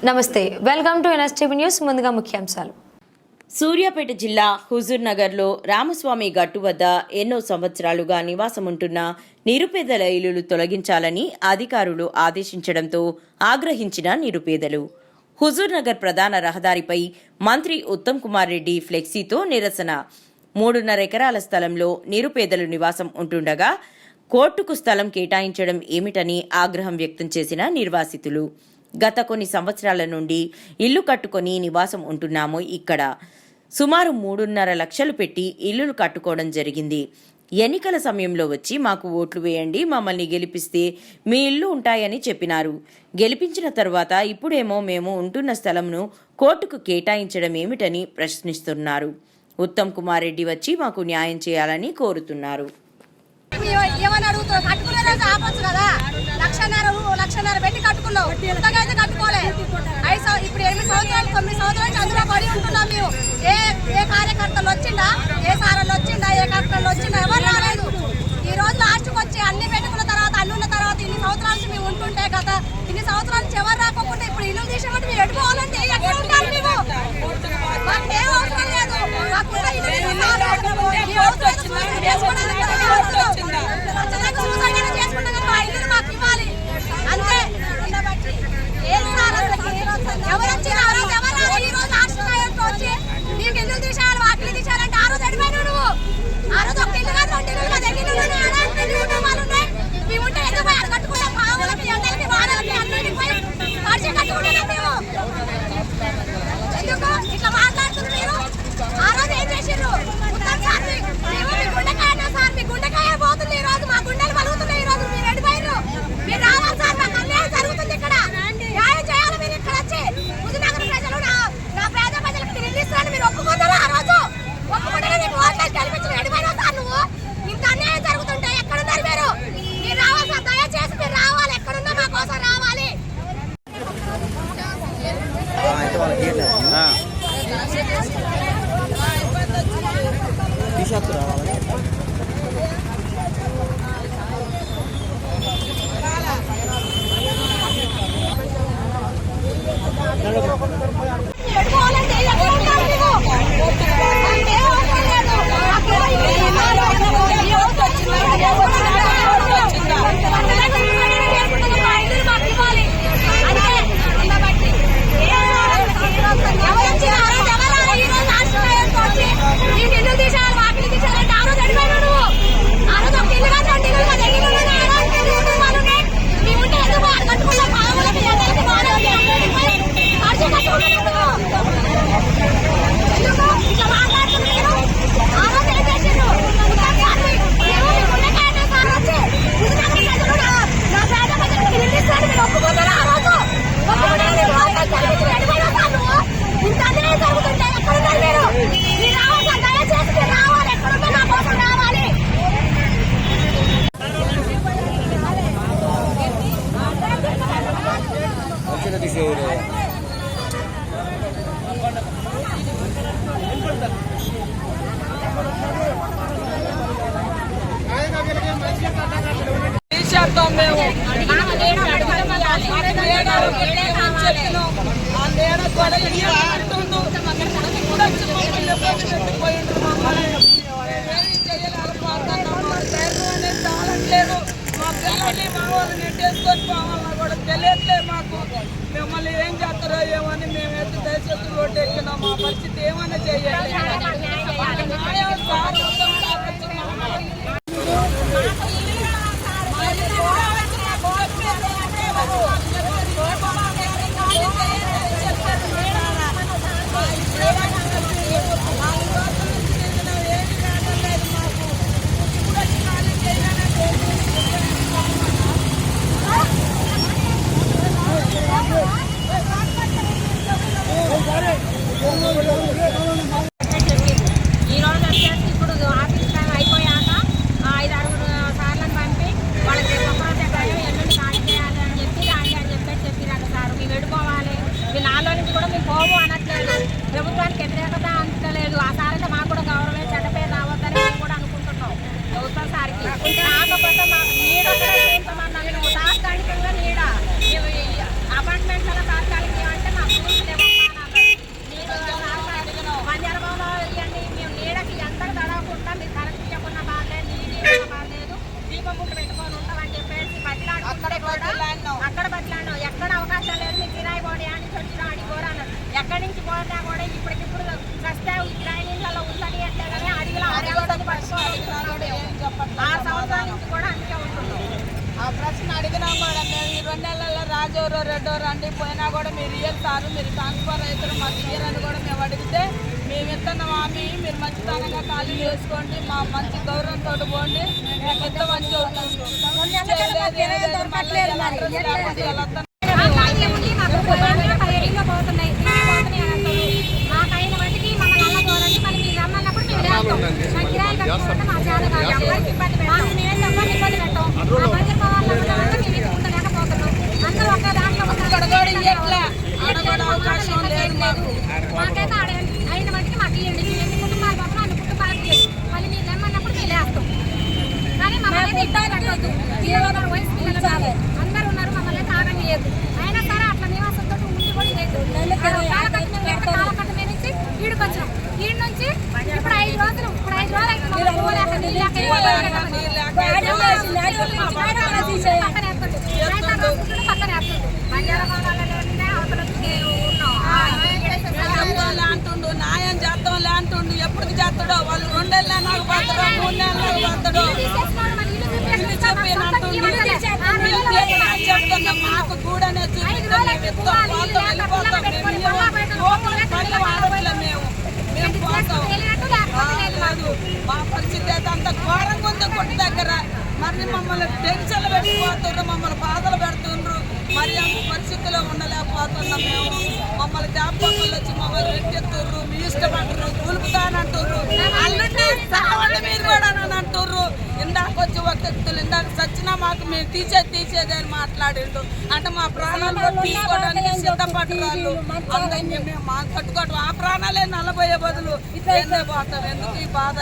నమస్తే, welcome to NSTV news. ముందుగా ముఖ్యాంశాలు. సూర్యాపేట జిల్లా హుజూర్ నగర్లో రామస్వామి గట్టు వద్ద ఎన్నో సంవత్సరాలుగా నివాసముంటున్న నిరుపేదల ఇల్లులు తొలగించాలని అధికారులు ఆదేశించడంతో ఆగ్రహించిన నిరుపేదలు హుజూర్ నగర్ ప్రధాన రహదారిపై మంత్రి ఉత్తమ్ కుమార్ రెడ్డి ఫ్లెక్సీతో నిరసన. 3.5 ఎకరాల స్థలంలో నిరుపేదలు నివాసం ఉంటుండగా కోర్టుకు స్థలం కేటాయించడం ఏమిటని ఆగ్రహం వ్యక్తం చేసిన నిర్వాసితులు. గత కొన్ని సంవత్సరాల నుండి ఇల్లు కట్టుకొని నివాసం ఉంటున్నాము. ఇక్కడ సుమారు 3.5 లక్షలు పెట్టి ఇల్లులు కట్టుకోవడం జరిగింది. ఎన్నికల సమయంలో వచ్చి మాకు ఓట్లు వేయండి, మమ్మల్ని గెలిపిస్తే మీ ఇల్లు ఉంటాయని చెప్పినారు. గెలిపించిన తర్వాత ఇప్పుడేమో మేము ఉంటున్న స్థలంను కోర్టుకు కేటాయించడం ఏమిటని ప్రశ్నిస్తున్నారు. ఉత్తమ్ కుమార్ రెడ్డి వచ్చి మాకు న్యాయం చేయాలని కోరుతున్నారు. లక్షన్నర పెట్టి కట్టుకున్నావు, ఇంతకైతే కట్టుకోలే. ఇప్పుడు 8 సంవత్సరాలు 9 సంవత్సరాల నుంచి అందులో పడి ఉంటున్నాం మేము. ఏ కార్యకర్తలు వచ్చిండా, ఏ సారాలు వచ్చిండా, ఏ కర్తలు వచ్చిండా, ఎవరు రాలేదు. ఈ రోజు లాస్ట్కి వచ్చి అన్ని పెట్టుకున్న తర్వాత అన్ని ఉన్న తర్వాత ఇన్ని సంవత్సరాల నుంచి మేము ఉంటుంటే కదా, ఇన్ని సంవత్సరాల నుంచి ఎవరు రాకుండా ఇప్పుడు ఇల్లు తీసామంటే మీరు ఎట్టుకోవాలంటే ఎక్కడ ఉంటారు మేము? మాకు ఏం అవసరం లేదు. మాకున్న ఇల్లు చేసుకుంటాం, మా ఇల్లు మాకు ఇవ్వాలి అంతే. ఎవరు వచ్చి ఆ రోజు ఎవరు రాదు. ఈ రోజు రాష్ట్రంలో వచ్చి నీకు ఇల్లు తీసేయాలి, వాకిలు తీసేయాలంటే ఆ రోజు అడిపోయినావు నువ్వు. ఆ రోజు ఒక ఇల్లు కాదు, 2 ఇల్లు కాదు, ఎన్ని ఇల్లు కుటుంబాలు ఉన్నాయి. మేము ఉంటే ఎందుకు పోయి కట్టుకుంటాం? పావులకి, ఎండలకి, వాడలకి అన్నింటికి పోయి నడిచి కట్టుకుంటున్నాం మేము. ఎందుకు ఇట్లా మాట్లాడుతున్నారు మీరు? ఆ రోజు ఏం చేసిర్రు? ఉత్తమ్ సార్ మేము మీ గుండెకాయ సార్, మీ గుండెకాయ పోతుంది. ఈ రోజు మా గుండెలు పలుగుతున్నాయి. ఈ రోజు మీరు ఎడిపోయారు. మీరు రావాలి సార్, మాకు అన్యాయం జరుగుతుంది ఇక్కడ. న్యాయం చేయాలి మీరు ఇక్కడ వచ్చి. హుజూర్నగర్ ప్రజలు నా పేద ప్రజలకు మీరు ఇల్లు ఇస్తారని మీరు ఒప్పుకున్నారా? ఆ రోజు ఒప్పుకుంటే మీకు ఓట్లేసి గెలిపించిన ఎడిపోయినా సార్ నువ్వు. ఇంత అన్యాయం జరుగుతుంటే ఎక్కడున్నారు మీరు? మీరు రావాలి సార్, దయచేసి మీరు రావాలి. ఎక్కడున్నా మా కోసం రావాలి. తెలియట్లేదు మాకు. మిమ్మల్ని ఏం చేస్తారో ఏమని మేమైతే దయచేసి రోడ్డు ఎక్కినాం. మా పరిస్థితి ఏమైనా చేయాలి. ఈ రోజు వచ్చేసి ఇప్పుడు తెల్లూరు రెడ్డో రండి పోయినా కూడా మీరు ఇయ్యరు సార్, మీరు ట్రాన్స్ఫర్ అవుతారు మాకు ఇయ్యరని కూడా మేము అడిగితే మేము ఇస్తున్నాం ఆమె, మీరు మంచితనంగా ఖాళీ చేసుకోండి, మా మంచి గౌరవంతో పోండి, మేము ఎంత మంచి అవకాశం లేదు మాకు. మాకైతే అయిన మట్టికి మాకు ఇవ్వండి, ఎన్ని కుటుంబాలు పాపం అన్ని కుటుంబాలకి ఇవ్వండి, మళ్ళీ మీరు రమ్మన్నప్పుడు మేము లేస్తాం. కానీ మమ్మల్ని వయసు పిల్లలు కాదు, అందరూ ఉన్నారు, మమ్మల్ని తాగం చేయదు. అయినా సరే అట్లా నివాసంతో ఉండి కూడా లేదు. కాలకట్ట మీద నుంచి ఈడుకొచ్చినాం, ఈడు నుంచి ఇప్పుడు 5 రోజులు అంటుండు, న్యాయం చేద్దాం అంటుండు, ఎప్పటికి చేస్తాడో వాళ్ళు 2 నెలలు నాకు పోతాడో 3 నెలలు పోతాడో చెప్తున్నా. మాకు కూడానే మా పరిస్థితి అయితే అంత ఘోరంగా ఉంది కొట్టు దగ్గర. మరి మమ్మల్ని టెన్షన్లు పెట్టిపోతుండ్రు, మమ్మల్ని బాధలు పెడుతుండ్రు, మరి అంత పరిస్థితిలో ఉండలేకపోతున్నాం మేము. మమ్మల్ని జ్ఞాపకాలు వచ్చి మమ్మల్ని పెట్టెత్తుర్రు, మీ ఇష్టపడరు, కూలుపుతానంటుర్రు, అల్లుండి సావండి మీరు కూడా అని అంటుర్రు. ఇందాక వచ్చి ఒక వ్యక్తులు ఇందాక చచ్చినా మాకు మేము తీసేది అని మాట్లాడిండు. అంటే మా ప్రాణాలు తీసుకోవడానికి సిద్ధపడ్డారు వాళ్ళు. అందరినీ మేము మా కట్టుకోవడం ఆ ప్రాణాలే నల్లబోయే బదులు పోతాం. ఎందుకు ఈ బాధ?